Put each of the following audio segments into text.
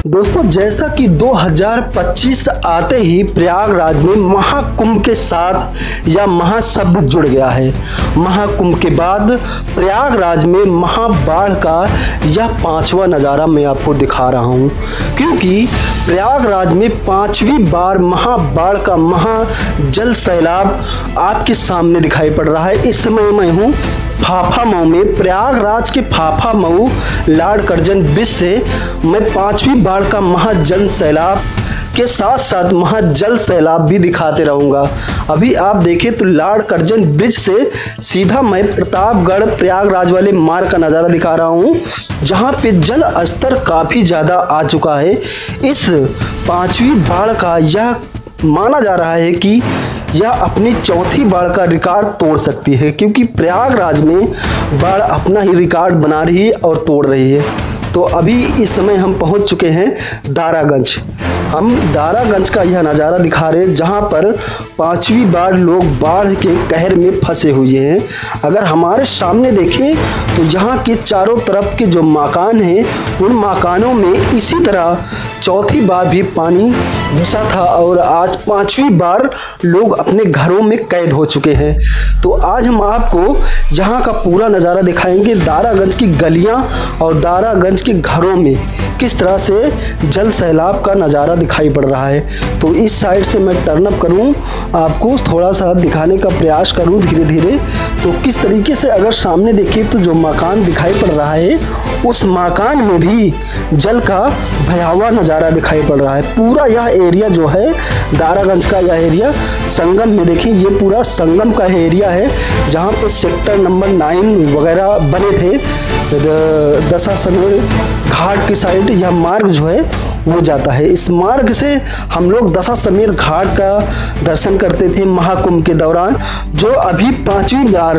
दोस्तों, जैसा कि 2025 आते ही प्रयागराज में महाकुंभ के साथ यह महाशब्द जुड़ गया है। महाकुंभ के बाद प्रयागराज में महाबाढ़ का यह 5वां नज़ारा मैं आपको दिखा रहा हूँ, क्योंकि प्रयागराज में 5वीं बार महाबाढ़ का महाजल सैलाब आपके सामने दिखाई पड़ रहा है। इस समय मैं हूँ फाफामऊ में। प्रयागराज के फाफामऊ लॉर्ड कर्जन ब्रिज से मैं 5वीं बाढ़ का महाजल सैलाब के साथ साथ महाजल सैलाब भी दिखाते रहूँगा। अभी आप देखें तो लॉर्ड कर्जन ब्रिज से सीधा मैं प्रतापगढ़ प्रयागराज वाले मार्ग का नज़ारा दिखा रहा हूँ, जहाँ पे जल स्तर काफ़ी ज़्यादा आ चुका है। इस 5वीं बाढ़ का यह माना जा रहा है कि यह अपनी चौथी बाढ़ का रिकॉर्ड तोड़ सकती है, क्योंकि प्रयागराज में बाढ़ अपना ही रिकॉर्ड बना रही है और तोड़ रही है। तो अभी इस समय हम पहुंच चुके हैं दारागंज। हम दारागंज का यह नज़ारा दिखा रहे हैं, जहां पर 5वीं बार लोग बाढ़ के कहर में फंसे हुए हैं। अगर हमारे सामने देखें तो यहाँ के चारों तरफ के जो मकान हैं, उन मकानों में इसी तरह चौथी बार भी पानी घुसा था और आज 5वीं बार लोग अपने घरों में कैद हो चुके हैं। तो आज हम आपको यहाँ का पूरा नज़ारा दिखाएंगे, दारागंज की गलियाँ और दारागंज के घरों में किस तरह से जल सैलाब का नज़ारा दिखाई पड़ रहा है। तो इस साइड से मैं टर्न अप करूँ, आपको थोड़ा सा दिखाने का प्रयास करूँ धीरे धीरे। तो किस तरीके से अगर सामने देखें तो जो मकान दिखाई पड़ रहा है, उस मकान में भी जल का भयावह नज़ारा दिखाई पड़ रहा है। पूरा यह एरिया जो है दारागंज का, यह एरिया संगम में देखिए, ये पूरा संगम का एरिया है, जहाँ पर सेक्टर नंबर 9 वगैरह बने थे। दशाश्वमेध घाट की साइड यह मार्ग जो है वो जाता है। इस मार्ग से हम लोग दशाश्वमेध घाट का दर्शन करते थे महाकुंभ के दौरान, जो अभी 5वीं बार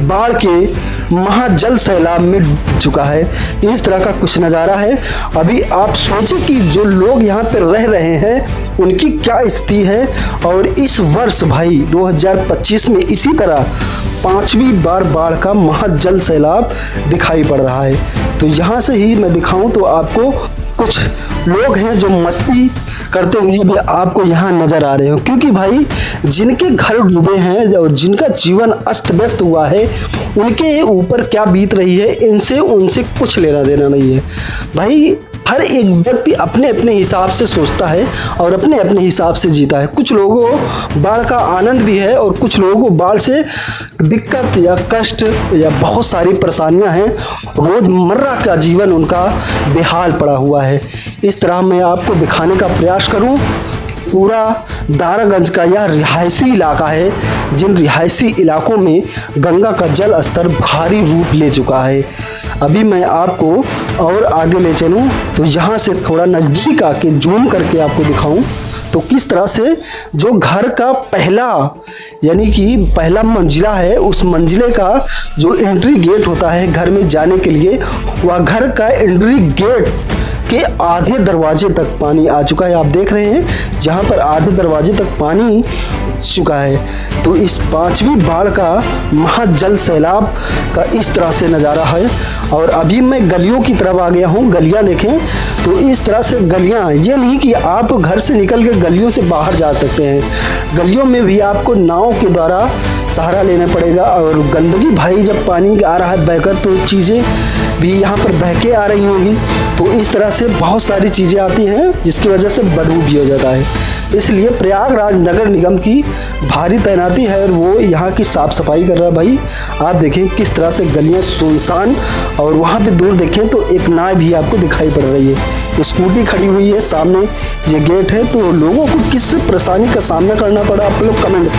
बाढ़ के महाजल सैलाब में डूब चुका है। इस तरह का कुछ नज़ारा है। अभी आप सोचें कि जो लोग यहाँ पर रह रहे हैं उनकी क्या स्थिति है। और इस वर्ष भाई 2025 में इसी तरह 5वीं बार बाढ़ का महाजल सैलाब दिखाई पड़ रहा है। तो यहाँ से ही मैं दिखाऊं तो आपको कुछ लोग हैं जो मस्ती करते हुए भी आपको यहाँ नज़र आ रहे हो, क्योंकि भाई जिनके घर डूबे हैं और जिनका जीवन अस्त व्यस्त हुआ है, उनके ऊपर क्या बीत रही है इनसे उनसे कुछ लेना देना नहीं है। भाई हर एक व्यक्ति अपने अपने हिसाब से सोचता है और अपने अपने हिसाब से जीता है। कुछ लोगों को बाढ़ का आनंद भी है और कुछ लोगों को बाढ़ से दिक्कत या कष्ट या बहुत सारी परेशानियां हैं। रोज़मर्रा का जीवन उनका बेहाल पड़ा हुआ है। इस तरह मैं आपको दिखाने का प्रयास करूं। पूरा दारागंज का यह रिहायशी इलाका है, जिन रिहायशी इलाकों में गंगा का जल स्तर भारी रूप ले चुका है। अभी मैं आपको और आगे ले चलूँ तो यहाँ से थोड़ा नज़दीक आके जूम करके आपको दिखाऊं तो किस तरह से जो घर का पहला यानी कि पहला मंजिला है, उस मंजिले का जो एंट्री गेट होता है घर में जाने के लिए, वह घर का एंट्री गेट के आधे दरवाजे तक पानी आ चुका है। आप देख रहे हैं जहाँ पर आधे दरवाजे तक पानी चुका है। तो इस 5वीं बाढ़ का महाजल सैलाब का इस तरह से नज़ारा है। और अभी मैं गलियों की तरफ आ गया हूँ। गलियाँ देखें तो इस तरह से गलियाँ, ये नहीं कि आप घर से निकल के गलियों से बाहर जा सकते हैं, गलियों में भी आपको नाव के द्वारा सहारा लेना पड़ेगा। और गंदगी भाई जब पानी आ रहा है बहकर, तो चीज़ें भी यहाँ पर बह के आ रही होंगी। तो इस तरह से बहुत सारी चीज़ें आती हैं जिसकी वजह से बदबू भी हो जाता है। इसलिए प्रयागराज नगर निगम की भारी तैनाती है और वो यहाँ की साफ़ सफाई कर रहा है। भाई आप देखें किस तरह से गलियाँ सुनसान, और वहाँ पे दूर देखें तो एक नाव भी आपको दिखाई पड़ रही है। स्कूटी खड़ी हुई है, सामने ये गेट है। तो लोगों को किस परेशानी का सामना करना पड़ा, आप लोग कमेंट